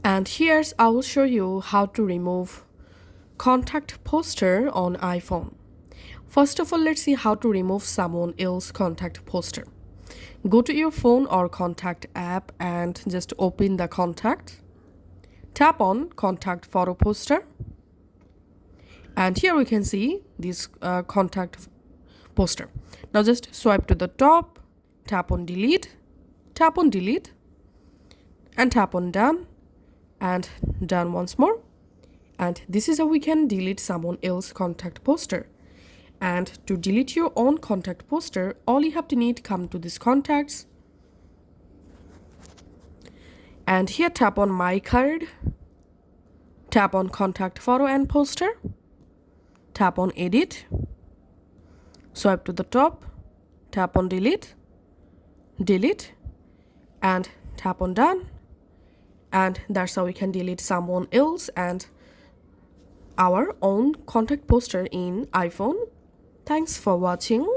And here's I will show you how to remove contact poster on iPhone. First of all, let's see how to remove someone else's contact poster. Go to your phone or contact app and just open the contact. Tap on contact photo poster. And here we can see this contact poster. Now just swipe to the top, tap on delete, and tap on done, and done once more. And this is how we can delete someone else's contact poster. And to delete your own contact poster, all you have to need, come to this contacts, and here tap on my card, tap on contact photo and poster, tap on edit, swipe to the top, tap on delete, and tap on done. And that's how we can delete someone else and our own contact poster in iPhone. Thanks for watching.